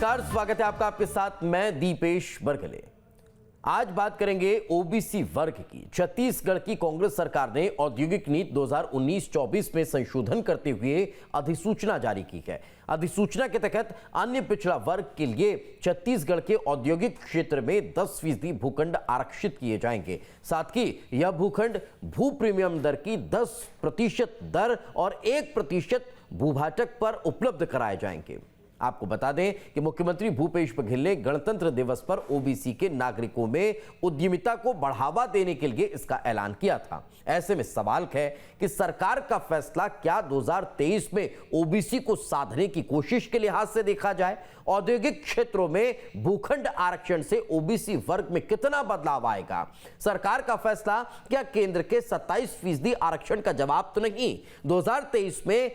नमस्कार, स्वागत है आपका। आपके साथ मैं दीपेश बरगले। आज बात करेंगे ओबीसी वर्ग की। छत्तीसगढ़ की कांग्रेस सरकार ने औद्योगिक नीति 2019-24 में संशोधन करते हुए अधिसूचना जारी की है। अधिसूचना के तहत अन्य पिछड़ा वर्ग के लिए छत्तीसगढ़ के औद्योगिक क्षेत्र में 10% भूखंड आरक्षित किए जाएंगे। साथ ही यह भूखंड भू प्रीमियम दर की 10% दर और 1% भूभाटक पर उपलब्ध कराए जाएंगे। आपको बता दें कि मुख्यमंत्री भूपेश बघेल ने गणतंत्र दिवस पर ओबीसी के नागरिकों में उद्यमिता को बढ़ावा देने के लिए इसका ऐलान किया था। ऐसे में सवाल है कि सरकार का फैसला क्या 2023 में ओबीसी को साधने की कोशिश के लिहाज से देखा जाए? औद्योगिक क्षेत्रों में भूखंड आरक्षण से ओबीसी वर्ग में कितना बदलाव आएगा? सरकार का फैसला क्या केंद्र के 27% आरक्षण का जवाब तो नहीं? 2023 में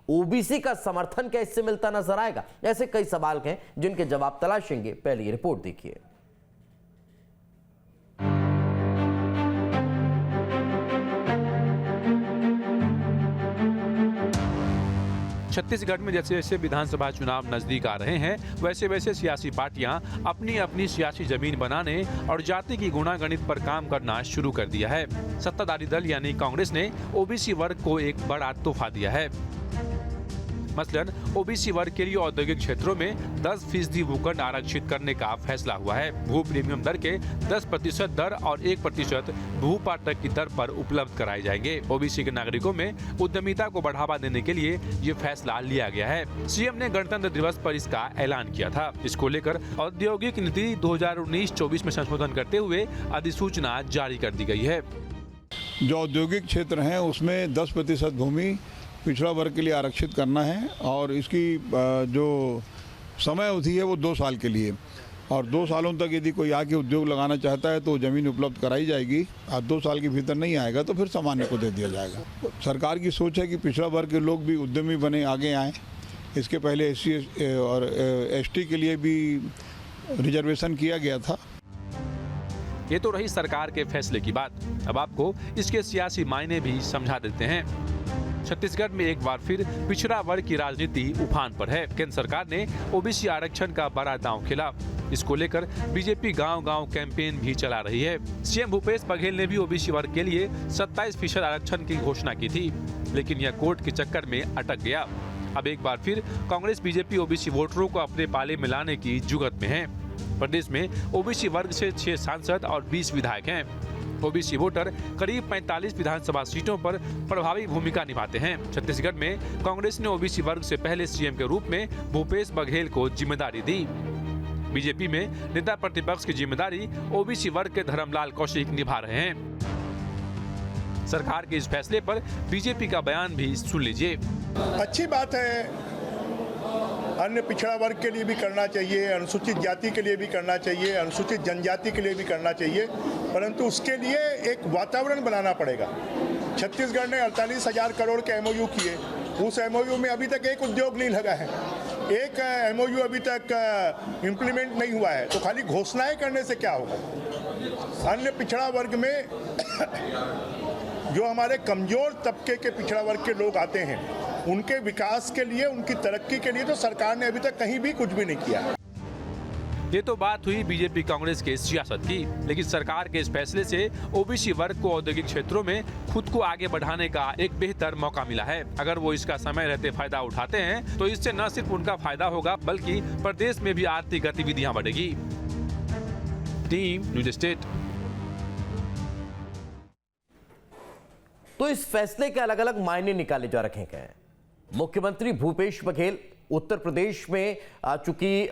ओबीसी का समर्थन क्या इससे मिलता नजर आएगा? ऐसे कई सवाल हैं जिनके जवाब तलाशेंगे। पहले ये रिपोर्ट देखिए। छत्तीसगढ़ में जैसे जैसे विधानसभा चुनाव नजदीक आ रहे हैं, वैसे वैसे सियासी पार्टियां अपनी अपनी सियासी जमीन बनाने और जाति की गुणागणित पर काम करना शुरू कर दिया है। सत्ताधारी दल यानी कांग्रेस ने ओबीसी वर्ग को एक बड़ा तोहफा दिया है। मसलन ओबीसी वर्ग के लिए औद्योगिक क्षेत्रों में 10% भूखंड आरक्षित करने का फैसला हुआ है। भू प्रीमियम दर के 10% दर और 1% भूपाटक की दर पर उपलब्ध कराए जाएंगे। ओबीसी के नागरिकों में उद्यमिता को बढ़ावा देने के लिए ये फैसला लिया गया है। सीएम ने गणतंत्र दिवस पर इसका ऐलान किया था। इसको लेकर औद्योगिक नीति 2019-24 में संशोधन करते हुए अधिसूचना जारी कर दी गई है। जो औद्योगिक क्षेत्र हैं उसमें 10% भूमि पिछड़ा वर्ग के लिए आरक्षित करना है और इसकी जो समय अवधि है वो 2 साल के लिए, और 2 सालों तक यदि कोई आके उद्योग लगाना चाहता है तो जमीन उपलब्ध कराई जाएगी। और 2 साल के भीतर नहीं आएगा तो फिर सामान्य को दे दिया जाएगा। सरकार की सोच है कि पिछड़ा वर्ग के लोग भी उद्यमी बने, आगे आएँ। इसके पहले SC और ST के लिए भी रिजर्वेशन किया गया था। ये तो रही सरकार के फैसले की बात। अब आपको इसके सियासी मायने भी समझा देते हैं। छत्तीसगढ़ में एक बार फिर पिछड़ा वर्ग की राजनीति उफान पर है। केंद्र सरकार ने ओबीसी आरक्षण का बड़ा दांव खेला। इसको लेकर बीजेपी गांव-गांव कैंपेन भी चला रही है। सीएम भूपेश बघेल ने भी ओबीसी वर्ग के लिए 27% आरक्षण की घोषणा की थी, लेकिन यह कोर्ट के चक्कर में अटक गया। अब एक बार फिर कांग्रेस बीजेपी ओबीसी वोटरों को अपने पाले में लाने की जुगत में है। प्रदेश में ओबीसी वर्ग से 6 सांसद और 20 विधायक हैं। ओबीसी वोटर करीब 45 विधानसभा सीटों पर प्रभावी भूमिका निभाते हैं। छत्तीसगढ़ में कांग्रेस ने ओबीसी वर्ग से पहले सीएम के रूप में भूपेश बघेल को जिम्मेदारी दी। बीजेपी में नेता प्रतिपक्ष की जिम्मेदारी ओबीसी वर्ग के धर्मलाल कौशिक निभा रहे हैं। सरकार के इस फैसले पर बीजेपी का बयान भी सुन लीजिए। अच्छी बात है, अन्य पिछड़ा वर्ग के लिए भी करना चाहिए, अनुसूचित जाति के लिए भी करना चाहिए, अनुसूचित जनजाति के लिए भी करना चाहिए, परंतु उसके लिए एक वातावरण बनाना पड़ेगा। छत्तीसगढ़ ने 48,000 करोड़ के MOU किए। उस MOU में अभी तक एक उद्योग नहीं लगा है, एक MOU अभी तक इम्प्लीमेंट नहीं हुआ है। तो खाली घोषणाएं करने से क्या होगा? अन्य पिछड़ा वर्ग में जो हमारे कमजोर तबके के पिछड़ा वर्ग के लोग आते हैं, उनके विकास के लिए, उनकी तरक्की के लिए तो सरकार ने अभी तक कहीं भी कुछ भी नहीं किया। ये तो बात हुई बीजेपी कांग्रेस के सियासत की, लेकिन सरकार के इस फैसले से ओबीसी वर्ग को औद्योगिक क्षेत्रों में खुद को आगे बढ़ाने का एक बेहतर मौका मिला है। अगर वो इसका समय रहते फायदा उठाते हैं तो इससे न सिर्फ उनका फायदा होगा, बल्कि प्रदेश में भी आर्थिक गतिविधियां बढ़ेगी। Team news state. तो इस फैसले के अलग अलग मायने निकाले जा रखे हैं। मुख्यमंत्री भूपेश बघेल उत्तर प्रदेश में चूंकि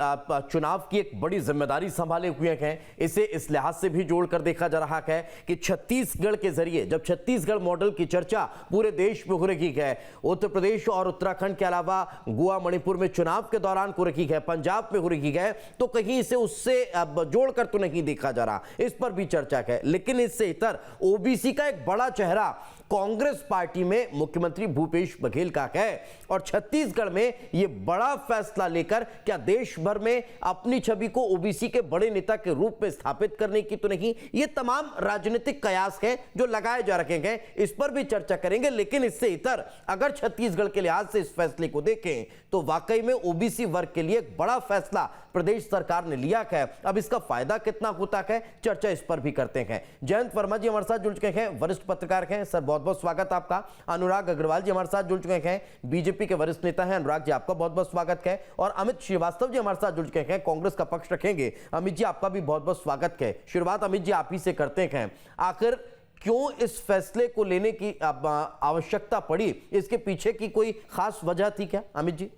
चुनाव की एक बड़ी जिम्मेदारी संभाले हुए हैं, इसे इस लिहाज से भी जोड़कर देखा जा रहा है कि छत्तीसगढ़ के जरिए जब छत्तीसगढ़ मॉडल की चर्चा पूरे देश में हो रही है, उत्तर प्रदेश और उत्तराखंड के अलावा गोवा, मणिपुर में चुनाव के दौरान हो रही है, पंजाब में हो रही है, तो कहीं इसे उससे जोड़कर तो नहीं देखा जा रहा। इस पर भी चर्चा है। लेकिन इससे इतर ओबीसी का एक बड़ा चेहरा कांग्रेस पार्टी में मुख्यमंत्री भूपेश बघेल का है और छत्तीसगढ़ में यह बड़ा फैसला लेकर क्या देश भर में अपनी छवि को ओबीसी के बड़े नेता के रूप में स्थापित करने की तो नहीं, ये तमाम राजनीतिक कयास हैं जो लगाए जा रखे हैं, इस पर भी चर्चा करेंगे। लेकिन इससे इतर अगर छत्तीसगढ़ के लिहाज से इस फैसले को देखें तो वाकई में ओबीसी वर्ग के लिए एक बड़ा फैसला प्रदेश सरकार ने लिया है। अब इसका फायदा कितना होता है, चर्चा इस पर भी करते हैं। जयंत वर्मा जी हमारे साथ जुड़ चुके हैं, वरिष्ठ पत्रकार हैं। सर बहुत बहुत स्वागत आपका। अनुराग अग्रवाल जी हमारे साथ जुड़ चुके हैं, बीजेपी के वरिष्ठ नेता हैं। अनुराग जी आपका बहुत बहुत स्वागत है। और अमित श्रीवास्तव जी हमारे साथ जुड़ चुके हैं, कांग्रेस का पक्ष रखेंगे। अमित जी आपका भी बहुत बहुत स्वागत है। शुरुआत अमित जी आप ही से करते हैं। आखिर क्यों इस फैसले को लेने की आवश्यकता पड़ी, इसके पीछे की कोई खास वजह थी क्या अमित जी?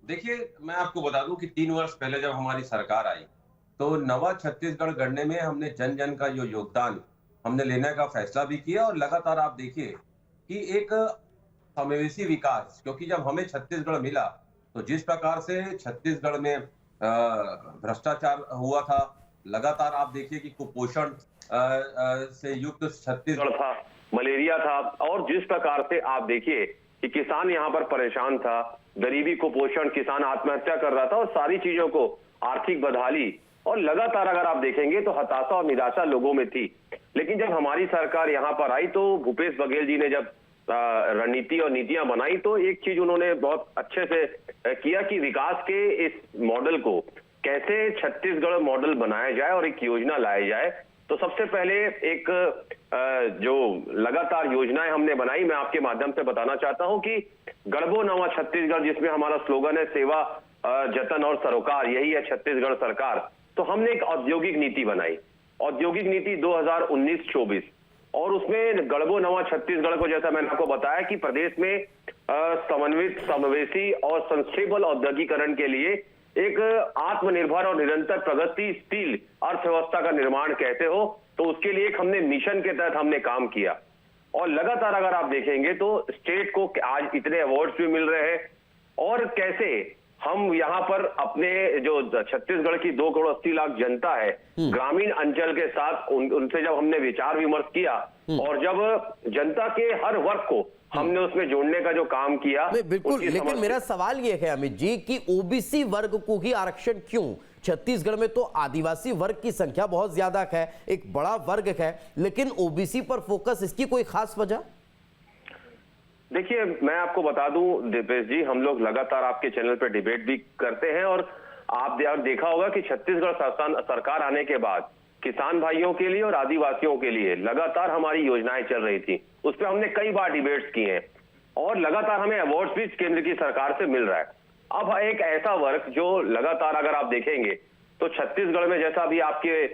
देखिए, मैं आपको बता दूं कि 3 वर्ष पहले जब हमारी सरकार आई तो नवा छत्तीसगढ़ गढ़ने में हमने जन जन का जो योगदान हमने लेने का फैसला भी किया। और लगातार आप देखिए कि एक समावेशी विकास, क्योंकि जब हमें छत्तीसगढ़ मिला तो जिस प्रकार से छत्तीसगढ़ में भ्रष्टाचार हुआ था, लगातार आप देखिए कि कुपोषण से युक्त छत्तीसगढ़ था, मलेरिया था, और जिस प्रकार से आप देखिए कि किसान यहाँ पर परेशान था, गरीबी, कुपोषण, किसान आत्महत्या कर रहा था, और सारी चीजों को आर्थिक बदहाली और लगातार अगर आप देखेंगे तो हताशा और निराशा लोगों में थी। लेकिन जब हमारी सरकार यहाँ पर आई तो भूपेश बघेल जी ने जब रणनीति और नीतियां बनाई तो एक चीज उन्होंने बहुत अच्छे से किया कि विकास के इस मॉडल को कैसे छत्तीसगढ़ मॉडल बनाया जाए और एक योजना लाई जाए। तो सबसे पहले एक जो लगातार योजनाएं हमने बनाई, मैं आपके माध्यम से बताना चाहता हूं कि गढ़बो नवा छत्तीसगढ़, जिसमें हमारा स्लोगन है सेवा, जतन और सरोकार, यही है छत्तीसगढ़ सरकार। तो हमने एक औद्योगिक नीति बनाई, औद्योगिक नीति 2019-24, और उसमें गढ़बो नवा छत्तीसगढ़ को, जैसा मैंने आपको बताया कि प्रदेश में समन्वित, समावेशी और सस्टेनेबल औद्योगिकरण के लिए एक आत्मनिर्भर और निरंतर प्रगतिशील अर्थव्यवस्था का निर्माण कैसे हो, तो उसके लिए एक हमने मिशन के तहत हमने काम किया। और लगातार अगर आप देखेंगे तो स्टेट को आज इतने अवार्ड्स भी मिल रहे हैं, और कैसे हम यहाँ पर अपने जो छत्तीसगढ़ की 2 करोड़ 80 लाख जनता है, ग्रामीण अंचल के साथ उनसे जब हमने विचार विमर्श किया और जब जनता के हर वर्ग को हमने उसमें जोड़ने का जो काम किया। बिल्कुल, लेकिन मेरा सवाल यह है अमित जी कि ओबीसी वर्ग को ही आरक्षण क्यों? छत्तीसगढ़ में तो आदिवासी वर्ग की संख्या बहुत ज्यादा है, एक बड़ा वर्ग है, लेकिन ओबीसी पर फोकस, इसकी कोई खास वजह? देखिए, मैं आपको बता दूं दीपेश जी, हम लोग लगातार आपके चैनल पे डिबेट भी करते हैं, और आप देखा होगा कि छत्तीसगढ़ सरकार आने के बाद किसान भाइयों के लिए और आदिवासियों के लिए लगातार हमारी योजनाएं चल रही थी। उस पर हमने कई बार डिबेट्स किए हैं और लगातार हमें अवार्ड्स भी केंद्र की सरकार से मिल रहा है। अब एक ऐसा वर्ग जो लगातार अगर आप देखेंगे तो छत्तीसगढ़ में, जैसा भी आपके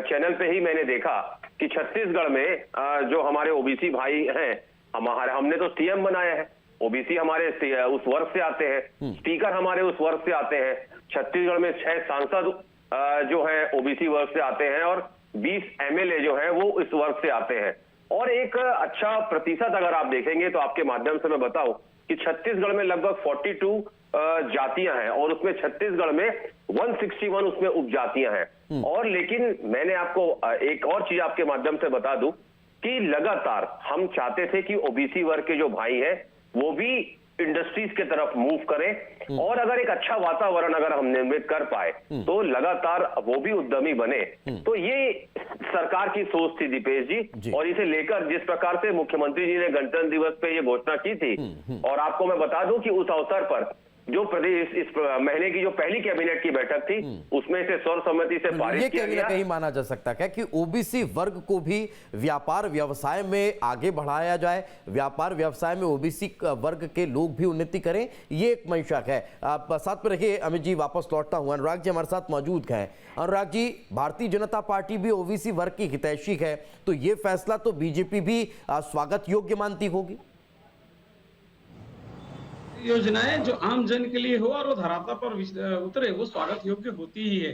चैनल पे ही मैंने देखा कि छत्तीसगढ़ में जो हमारे ओबीसी भाई हैं, हमने तो सीएम बनाया है, ओबीसी हमारे उस वर्ग से आते हैं, स्पीकर हमारे उस वर्ग से आते हैं, छत्तीसगढ़ में 6 सांसद जो है ओबीसी वर्ग से आते हैं, और 20 एमएलए जो है वो इस वर्ग से आते हैं। और एक अच्छा प्रतिशत अगर आप देखेंगे तो आपके माध्यम से मैं बताऊं कि छत्तीसगढ़ में लगभग 42 जातियां हैं, और उसमें छत्तीसगढ़ में 161 उसमें उपजातियां हैं। और लेकिन मैंने आपको एक और चीज आपके माध्यम से बता दूं कि लगातार हम चाहते थे कि ओबीसी वर्ग के जो भाई हैं वो भी इंडस्ट्रीज के तरफ मूव करें, और अगर एक अच्छा वातावरण अगर हम निर्मित कर पाए तो लगातार वो भी उद्यमी बने। तो ये सरकार की सोच थी दीपेश जी, और इसे लेकर जिस प्रकार से मुख्यमंत्री जी ने गणतंत्र दिवस पे ये घोषणा की थी, और आपको मैं बता दूं कि उस अवसर पर जो प्रदेश इस महीने की जो पहली कैबिनेट की बैठक थी उसमें से सर्वसम्मति से पारित किया गया। कहीं माना जा सकता है कि ओबीसी वर्ग को भी व्यापार व्यवसाय में आगे बढ़ाया जाए, व्यापार व्यवसाय में ओबीसी वर्ग के लोग भी उन्नति करें, ये एक मंशा है। आप साथ में रहिए अमित जी, वापस लौटता हूं। अनुराग जी हमारे साथ मौजूद हैं। अनुराग जी, भारतीय जनता पार्टी भी ओबीसी वर्ग की हितैषी है, तो ये फैसला तो बीजेपी भी स्वागत योग्य मानती होगी। योजनाएं जो आम जन के लिए हो और वो धरातल पर उतरे, वो स्वागत योग्य होती ही है।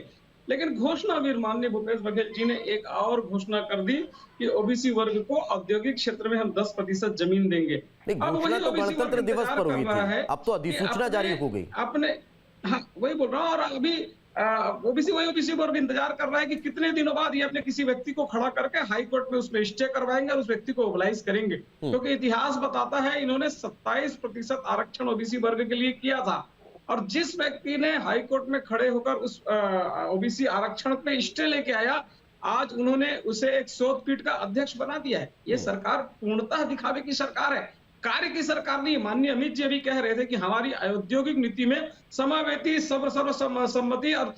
लेकिन घोषणा भी माननीय भूपेश बघेल जी ने एक और घोषणा कर दी कि ओबीसी वर्ग को औद्योगिक क्षेत्र में हम 10% जमीन देंगे। अब घोषणा तो गणतंत्र दिवस पर हुई थी, अब तो अधिसूचना जारी हो गई। अपने, हाँ वही बोल रहा हूँ। और अभी ओबीसी वही ओबीसी वर्ग इंतजार कर रहा है कि कितने दिनों बाद ये अपने किसी व्यक्ति को खड़ा करके हाई कोर्ट में उसमें स्टे करवाएंगे और उस व्यक्ति को मोबिलाइज करेंगे, क्योंकि इतिहास बताता है इन्होंने 27% आरक्षण ओबीसी वर्ग के लिए किया था, और जिस व्यक्ति ने हाई कोर्ट में खड़े होकर उस ओबीसी आरक्षण पे स्टे लेके आया, आज उन्होंने उसे एक शोध पीठ का अध्यक्ष बना दिया है। ये सरकार पूर्णतः दिखावे की सरकार है, कार्य की सरकार नहीं। माननीय अमित जी अभी कह रहे थे कि हमारी औद्योगिक नीति में समावेती सर्वसम्मति और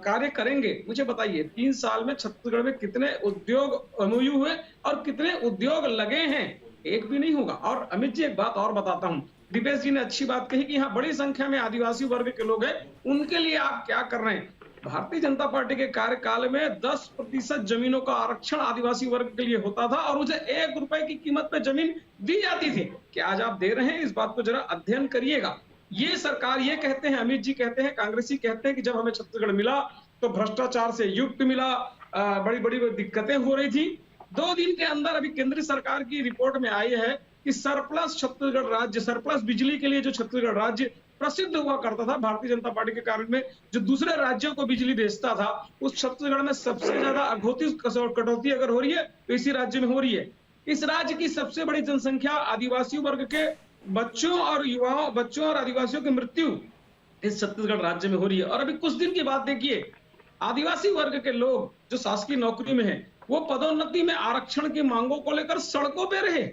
कार्य करेंगे। मुझे बताइए 3 साल में छत्तीसगढ़ में कितने उद्योग एमओयू हुए और कितने उद्योग लगे हैं? एक भी नहीं होगा। और अमित जी एक बात और बताता हूँ, दीपेश जी ने अच्छी बात कही कि यहाँ बड़ी संख्या में आदिवासी वर्ग के लोग हैं, उनके लिए आप क्या कर रहे हैं? भारतीय जनता पार्टी के कार्यकाल में 10% जमीनों का आरक्षण आदिवासी वर्ग के लिए होता था और उसे 1 रुपए की कीमत पे जमीन दी जाती थी। क्या आज आप दे रहे हैं? इस बात को जरा अध्ययन करिएगा। ये सरकार ये कहते हैं, अमित जी कहते हैं, कांग्रेसी कहते हैं कि जब हमें छत्तीसगढ़ मिला तो भ्रष्टाचार से युक्त मिला, बड़ी बड़ी दिक्कतें हो रही थी। 2 दिन के अंदर अभी केंद्र सरकार की रिपोर्ट में आई है कि सरप्लस छत्तीसगढ़ राज्य, सरप्लस बिजली के लिए जो छत्तीसगढ़ राज्य प्रसिद्ध हुआ करता था भारतीय जनता पार्टी के कारण में, जो दूसरे राज्यों को बिजली बेचता था, उस छत्तीसगढ़ में सबसे ज्यादा अघोषित कटौती अगर हो रही है तो इसी राज्य में हो रही है। इस राज्य की सबसे बड़ी जनसंख्या आदिवासी वर्ग के बच्चों और आदिवासियों की मृत्यु इस छत्तीसगढ़ राज्य में हो रही है। और अभी कुछ दिन की बात देखिए, आदिवासी वर्ग के लोग जो शासकीय नौकरी में है वो पदोन्नति में आरक्षण की मांगों को लेकर सड़कों पे रहे,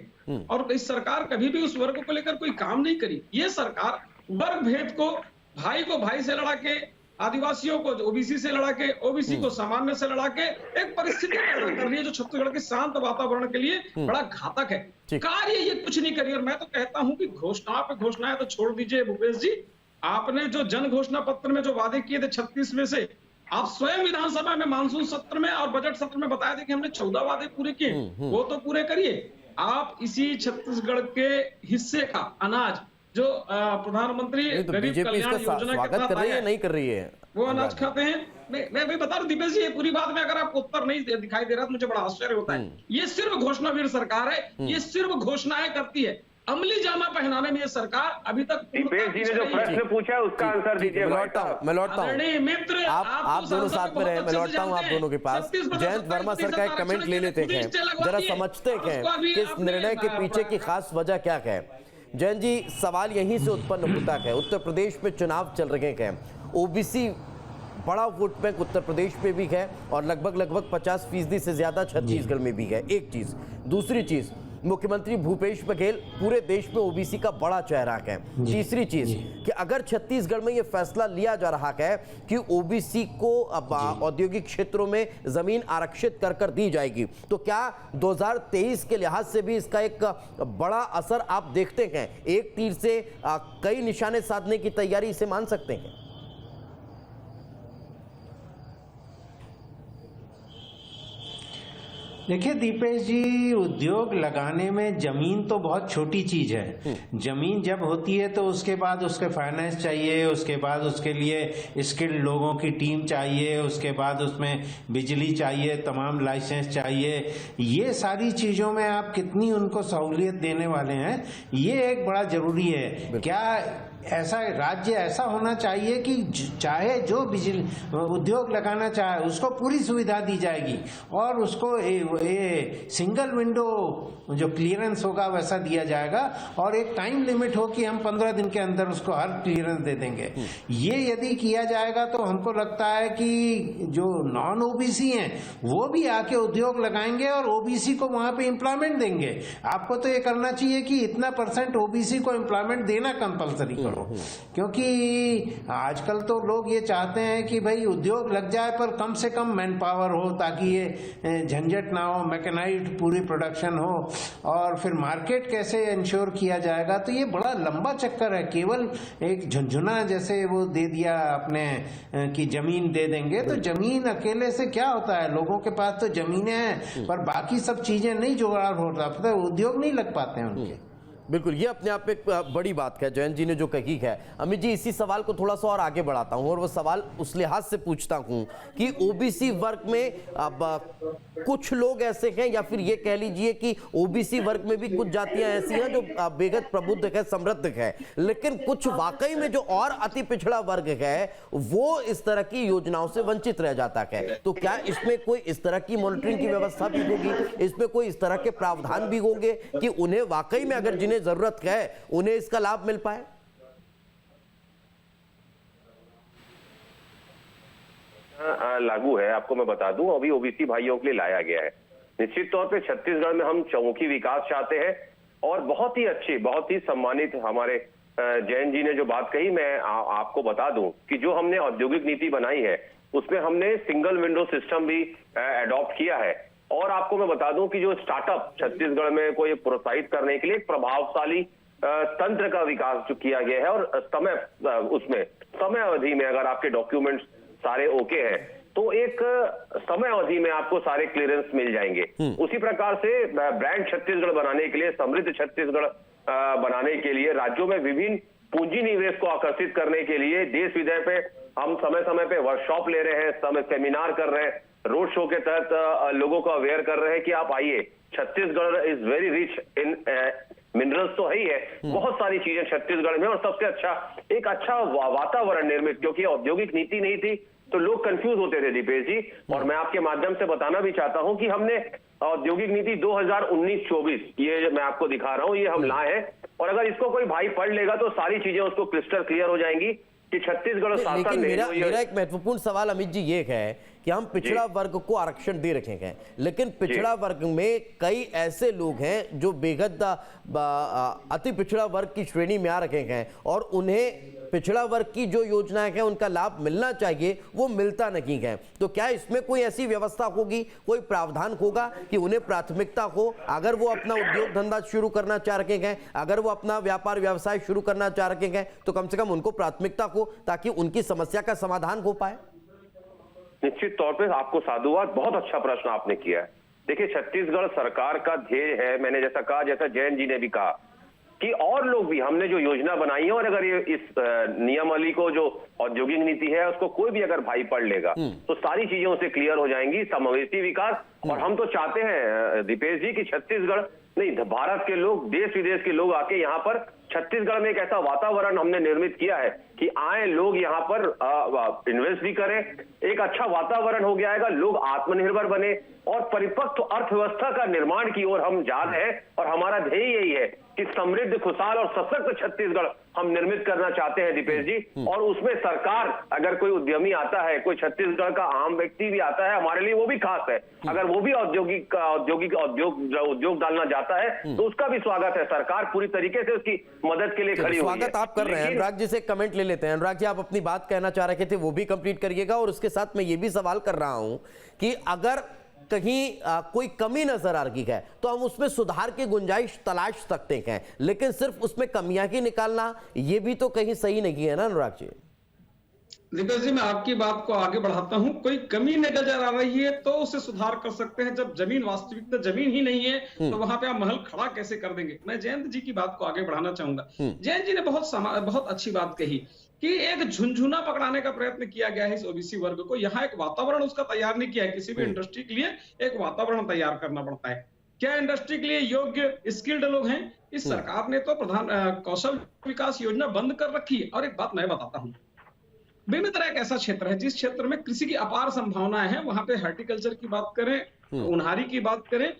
और इस सरकार कभी भी उस वर्ग को लेकर कोई काम नहीं करी। ये सरकार वर्ग भेद को भाई से लड़ा के, आदिवासियों को ओबीसी से लड़ा के, ओबीसी को सामान्य से लड़ा के एक परिस्थिति पैदा कर रही है जो छत्तीसगढ़ के शांत वातावरण के लिए बड़ा घातक है। कार्य ये कुछ नहीं करी। और मैं तो कहता हूं कि घोषणा पे घोषणाएं तो छोड़ दीजिए भूपेश जी, आपने जो जन घोषणा पत्र में जो वादे किए थे 36 में से, आप स्वयं विधानसभा में मानसून सत्र में और बजट सत्र में बताए थे कि हमने 14 वादे पूरे किए, वो तो पूरे करिए। आप इसी छत्तीसगढ़ के हिस्से का अनाज जो प्रधानमंत्री गरीब कल्याण योजना के तहत आया है, नहीं कर रही है, वो अनाज खाते हैं। मैं भी बता रहा हूं दीपेश जी, ये पूरी बात में अगर आपको उत्तर नहीं दिखाई दे रहा तो मुझे बड़ा आश्चर्य होता है। ये सिर्फ घोषणावीर सरकार है, ये सिर्फ घोषणाएं करती है, अमली जामा पहनाने में ये सरकार अभी तक। दीपेश जी ने जो प्रश्न पूछा है उसका आंसर दीजिए। मैं लौटता हूँ मित्र, आप दोनों साथ में रहे, मैं लौटता हूँ आप दोनों के पास। जयंत वर्मा सर का एक कमेंट ले लेते हैं, जरा समझते हैं कि इस निर्णय के पीछे की खास वजह क्या है। जयंत जी, सवाल यहीं से उत्पन्न होता है, उत्तर प्रदेश में चुनाव चल रहे हैं, ओबीसी बड़ा वोट बैंक उत्तर प्रदेश में भी है और लगभग 50% से ज्यादा छत्तीसगढ़ में भी है। एक चीज, दूसरी चीज, मुख्यमंत्री भूपेश बघेल पूरे देश में ओबीसी का बड़ा चेहरा है। तीसरी चीज कि अगर छत्तीसगढ़ में यह फैसला लिया जा रहा है कि ओबीसी को अब औद्योगिक क्षेत्रों में जमीन आरक्षित कर दी जाएगी, तो क्या 2023 के लिहाज से भी इसका एक बड़ा असर आप देखते हैं? एक तीर से कई निशाने साधने की तैयारी इसे मान सकते हैं? देखिए दीपेश जी, उद्योग लगाने में जमीन तो बहुत छोटी चीज है। जमीन जब होती है तो उसके बाद उसके फाइनेंस चाहिए, उसके बाद उसके लिए स्किल्ड लोगों की टीम चाहिए, उसके बाद उसमें बिजली चाहिए, तमाम लाइसेंस चाहिए। ये सारी चीजों में आप कितनी उनको सहूलियत देने वाले हैं, ये एक बड़ा जरूरी है। क्या ऐसा राज्य ऐसा होना चाहिए कि चाहे जो बिजली उद्योग लगाना चाहे उसको पूरी सुविधा दी जाएगी और उसको ये सिंगल विंडो जो क्लियरेंस होगा वैसा दिया जाएगा और एक टाइम लिमिट हो कि हम 15 दिन के अंदर उसको हर क्लियरेंस दे देंगे। ये यदि किया जाएगा तो हमको लगता है कि जो नॉन ओबीसी हैं वो भी आके उद्योग लगाएंगे और ओबीसी को वहां पे एम्प्लॉयमेंट देंगे। आपको तो ये करना चाहिए कि इतना % ओबीसी को एम्प्लॉयमेंट देना कंपलसरी करो, क्योंकि आजकल तो लोग ये चाहते हैं कि भाई उद्योग लग जाए पर कम से कम मैन पावर हो ताकि ये झंझट ना हो, मैकेनाइज्ड पूरी प्रोडक्शन हो। और फिर मार्केट कैसे इंश्योर किया जाएगा, तो ये बड़ा लंबा चक्कर है। केवल एक झुंझुना जैसे वो दे दिया आपने कि जमीन दे देंगे, तो जमीन अकेले से क्या होता है, लोगों के पास तो जमीनें हैं पर बाकी सब चीजें नहीं जुगाड़ होता, उद्योग नहीं लग पाते हैं उनके। बिल्कुल, ये अपने आप में एक बड़ी बात है जयंत जी ने जो कही है। अमित जी, इसी सवाल को थोड़ा सा और आगे बढ़ाता हूं और वो सवाल उस लिहाज से पूछता हूं कि ओबीसी वर्ग में अब कुछ लोग ऐसे हैं, या फिर ये कह लीजिए कि ओबीसी वर्ग में भी कुछ जातियां ऐसी हैं जो बेहद प्रबुद्ध है, समृद्ध है, लेकिन कुछ वाकई में जो और अति पिछड़ा वर्ग है वो इस तरह की योजनाओं से वंचित रह जाता है। तो क्या इसमें कोई इस तरह की मॉनिटरिंग की व्यवस्था भी होगी, इसमें कोई इस तरह के प्रावधान भी होंगे कि उन्हें वाकई में अगर जिन्हें जरूरत है उन्हें इसका लाभ मिल पाए? लागू है, आपको मैं बता दूं, अभी ओबीसी भाइयों के लिए लाया गया है। निश्चित तौर पे छत्तीसगढ़ में हम चौमुखी विकास चाहते हैं और बहुत ही अच्छी, बहुत ही सम्मानित हमारे जयंत जी ने जो बात कही, मैं आपको बता दूं कि जो हमने औद्योगिक नीति बनाई है उसमें हमने सिंगल विंडो सिस्टम भी एडॉप्ट किया है। और आपको मैं बता दूं कि जो स्टार्टअप छत्तीसगढ़ में को ये प्रोत्साहित करने के लिए एक प्रभावशाली तंत्र का विकास जो किया गया है, और उसमें समय अवधि में अगर आपके डॉक्यूमेंट्स सारे ओके हैं तो एक समय अवधि में आपको सारे क्लियरेंस मिल जाएंगे। उसी प्रकार से ब्रांड छत्तीसगढ़ बनाने के लिए, समृद्ध छत्तीसगढ़ बनाने के लिए, राज्यों में विभिन्न पूंजी निवेश को आकर्षित करने के लिए देश विदेश पे हम समय समय पे वर्कशॉप ले रहे हैं, सेमिनार कर रहे हैं, रोड शो के तहत लोगों को अवेयर कर रहे हैं कि आप आइए, Chhattisgarh is very rich in minerals तो है ही है, बहुत सारी चीजें छत्तीसगढ़ में, और सबसे अच्छा एक अच्छा वातावरण निर्मित, क्योंकि औद्योगिक नीति नहीं थी तो लोग कंफ्यूज होते थे दीपेश जी। और मैं आपके माध्यम से बताना भी चाहता हूं कि हमने औद्योगिक नीति 2019-24 ये मैं आपको दिखा रहा हूं, ये हम लाए हैं, और अगर इसको कोई भाई पढ़ लेगा तो सारी चीजें उसको क्रिस्टल क्लियर हो जाएंगी कि छत्तीसगढ़ शासन। लेकिन मेरा एक महत्वपूर्ण सवाल अमित जी ये है कि हम पिछड़ा वर्ग को आरक्षण दे रखे हैं, लेकिन पिछड़ा वर्ग में कई ऐसे लोग हैं जो बेहद अति पिछड़ा वर्ग की श्रेणी में आ रखे हैं और उन्हें पिछड़ा वर्ग की जो योजनाएं हैं उनका लाभ मिलना चाहिए, वो मिलता नहीं है। तो क्या इसमें कोई ऐसी व्यवस्था होगी, कोई प्रावधान होगा कि उन्हें प्राथमिकता हो, अगर वो अपना उद्योग धंधा शुरू करना चाह रहे हैं, अगर वो अपना व्यापार व्यवसाय शुरू करना चाह रहे हैं, तो कम से कम उनको प्राथमिकता हो ताकि उनकी समस्या का समाधान हो पाए? निश्चित तौर पे आपको साधुवाद, बहुत अच्छा प्रश्न आपने किया है। देखिए, छत्तीसगढ़ सरकार का ध्येय है, मैंने जैसा कहा, जैसा जयंत जी ने भी कहा कि और लोग भी, हमने जो योजना बनाई है और अगर ये इस नियमावली को, जो औद्योगिक नीति है उसको कोई भी अगर भाई पढ़ लेगा तो सारी चीजें उसे क्लियर हो जाएंगी, समावेशी विकास। और हम तो चाहते हैं दीपेश जी कि छत्तीसगढ़ नहीं, भारत के लोग, देश विदेश के लोग आके यहाँ पर छत्तीसगढ़ में एक ऐसा वातावरण हमने निर्मित किया है कि आए लोग यहाँ पर इन्वेस्ट भी करें, एक अच्छा वातावरण हो गया है, लोग आत्मनिर्भर बने और परिपक्व अर्थव्यवस्था का निर्माण की ओर हम जा रहे हैं। और हमारा ध्येय यही है कि समृद्ध, खुशहाल और सशक्त छत्तीसगढ़ हम निर्मित करना चाहते हैं दीपेश जी। और उसमें सरकार, अगर कोई उद्यमी आता है, कोई छत्तीसगढ़ का आम व्यक्ति भी आता है, हमारे लिए वो भी खास है, अगर वो भी उद्योग डालना चाहता है तो उसका भी स्वागत है। सरकार पूरी तरीके से उसकी मदद के लिए खड़ी हुई है। स्वागत आप कर रहे हैं। अनुराग जी से कमेंट ले लेते हैं। अनुराग जी, आप अपनी बात कहना चाह रहे थे, वो भी कंप्लीट करिएगा। और उसके साथ मैं ये भी सवाल कर रहा हूं कि अगर कहीं कोई कमी नजर आ रही है तो हम उसमें सुधार की गुंजाइश तलाश सकते हैं, लेकिन सिर्फ उसमें कमियां ही निकालना ये भी तो कहीं सही नहीं है ना अनुराग जी? दीपेश जी, मैं आपकी बात को आगे बढ़ाता हूं। कोई कमी नजर आ रही है तो उसे सुधार कर सकते हैं। जब जमीन, वास्तविकता जमीन ही नहीं है तो वहां पे आप महल खड़ा कैसे कर देंगे? मैं जयंत जी की बात को आगे बढ़ाना चाहूंगा। जयंत जी ने बहुत अच्छी बात कही कि एक झुनझुना पकड़ाने का प्रयत्न किया गया है इस ओबीसी वर्ग को। यहाँ एक वातावरण उसका तैयार नहीं किया है। किसी भी इंडस्ट्री के लिए एक वातावरण तैयार करना पड़ता है। क्या इंडस्ट्री के लिए योग्य स्किल्ड लोग हैं? इस सरकार ने तो प्रधान कौशल विकास योजना बंद कर रखी है। और एक बात मैं बताता हूँ, बेमेतरा एक ऐसा क्षेत्र है जिस क्षेत्र में कृषि की अपार संभावनाएं हैं। वहां पे हॉर्टिकल्चर की बात करें, उन्हारी की बात करें,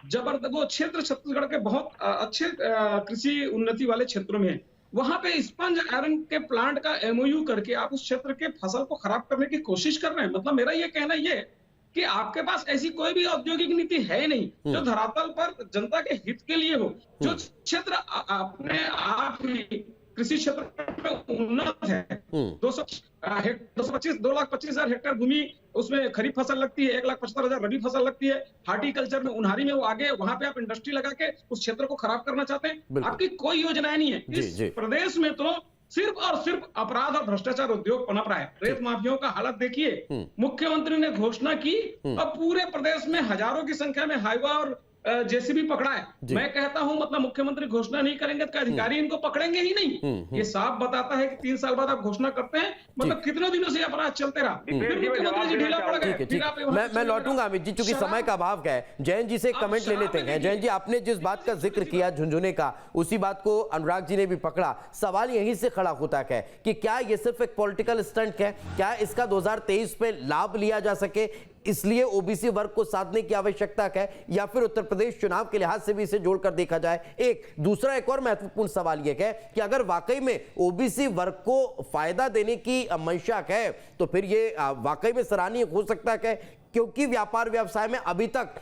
जबरदस्त वो क्षेत्र छत्तीसगढ़ के बहुत अच्छे कृषि उन्नति वाले क्षेत्रों में है। वहां पे स्पंज आयरन के प्लांट का एमओयू करके आप उस क्षेत्र के फसल को खराब करने की कोशिश कर रहे हैं। मतलब मेरा ये कहना ये कि आपके पास ऐसी कोई भी औद्योगिक नीति है नहीं जो धरातल पर जनता के हित के लिए हो। जो क्षेत्र अपने आप ही कृषि क्षेत्र में उन्नत है, 2,25,000 हेक्टेयर भूमि, उसमें खरीफ फसल लगती है, 1,75,000 रबी फसल लगती है। हार्टिकल्चर में, उन्हारी में वो आगे, वहां पे आप इंडस्ट्री लगा के उस क्षेत्र को खराब करना चाहते हैं। आपकी कोई योजनाएं नहीं है। इस प्रदेश में तो सिर्फ और सिर्फ अपराध और भ्रष्टाचार उद्योग पनप रहा है। रेत माफियाओं का हालत देखिए। मुख्यमंत्री ने घोषणा की, अब पूरे प्रदेश में हजारों की संख्या में हाईवा और जेसीबी पकड़ा है। मैं कहता हूं मतलब मुख्यमंत्री घोषणा नहीं करेंगे तो अधिकारी इनको पकड़ेंगे ही नहीं। ये साफ बताता है कि 3 साल बाद आप घोषणा करते हैं, मतलब कितने दिनों से अपराध चलते रहा, फिर मुख्यमंत्री जी ढीला पड़ गए, फिर आप मैं लौटूंगा अमित जी, चूंकि समय का अभाव है। जयंत जी से कमेंट ले लेते हैं। जयंत जी, आपने जिस बात का जिक्र किया झुंझुने का, उसी बात को अनुराग जी ने भी पकड़ा। सवाल यहीं से खड़ा होता है कि क्या ये सिर्फ एक पॉलिटिकल स्टंट है? क्या इसका 2023 पे लाभ लिया जा सके इसलिए ओबीसी वर्ग को साधने की आवश्यकता है, या फिर उत्तर प्रदेश चुनाव के लिहाज से भी इसे जोड़कर देखा जाए? एक और महत्वपूर्ण सवाल यह है कि अगर वाकई में ओबीसी वर्ग को फायदा देने की मंशा है तो फिर ये वाकई में सराहनीय हो सकता है, क्योंकि व्यापार व्यवसाय में अभी तक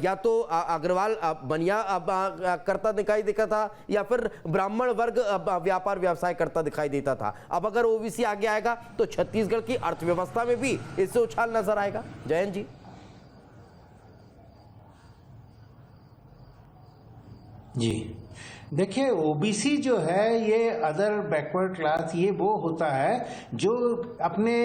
या तो अग्रवाल बनिया करता दिखाई देता था या फिर ब्राह्मण वर्ग व्यापार व्यवसाय करता दिखाई देता था। अब अगर ओबीसी आगे आएगा तो छत्तीसगढ़ की अर्थव्यवस्था में भी इससे उछाल नजर आएगा। जयंत जी, जी देखिए, ओबीसी जो है ये अदर बैकवर्ड क्लास, ये वो होता है जो अपने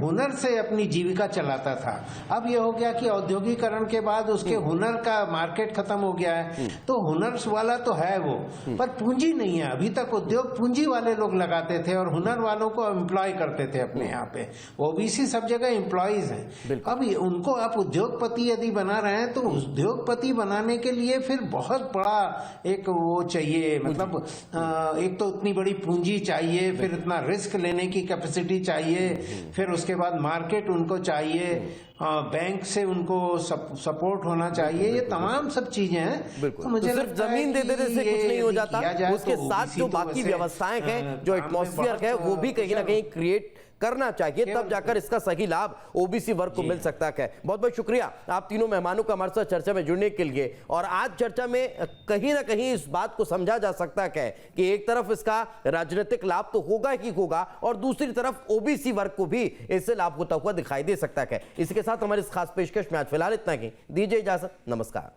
हुनर से अपनी जीविका चलाता था। अब ये हो गया कि औद्योगिकरण के बाद उसके हुनर का मार्केट खत्म हो गया है, तो हुनर वाला तो है वो, पर पूंजी नहीं है। अभी तक उद्योग पूंजी वाले लोग लगाते थे और हुनर वालों को एम्प्लॉय करते थे अपने यहाँ पे। ओबीसी सब जगह एम्प्लॉयज हैं। अब उनको आप उद्योगपति यदि बना रहे हैं तो उद्योगपति बनाने के लिए फिर बहुत बड़ा एक वो चाहिए, मतलब एक तो इतनी बड़ी पूंजी चाहिए, फिर इतना रिस्क लेने की कैपेसिटी चाहिए, फिर उसके बाद मार्केट उनको चाहिए, बैंक से उनको सपोर्ट होना चाहिए। ये तमाम सब चीजें हैं। तो मुझे सिर्फ जमीन दे देने से कुछ नहीं हो जाता, उसके साथ जो बाकी व्यवस्थाएं हैं, जो एटमॉस्फेयर है, वो भी कहीं ना कहीं क्रिएट करना चाहिए, तब जाकर इसका सही लाभ ओबीसी वर्ग को मिल सकता है। बहुत बहुत शुक्रिया आप तीनों मेहमानों का हमारे साथ चर्चा में जुड़ने के लिए। और आज चर्चा में कहीं ना कहीं इस बात को समझा जा सकता है कि एक तरफ इसका राजनीतिक लाभ तो होगा ही होगा, और दूसरी तरफ ओबीसी वर्ग को भी इससे लाभ होता हुआ दिखाई दे सकता है। इसके साथ हमारी इस खास पेशकश में आज फिलहाल इतना ही। दीजिए इजाजत, नमस्कार।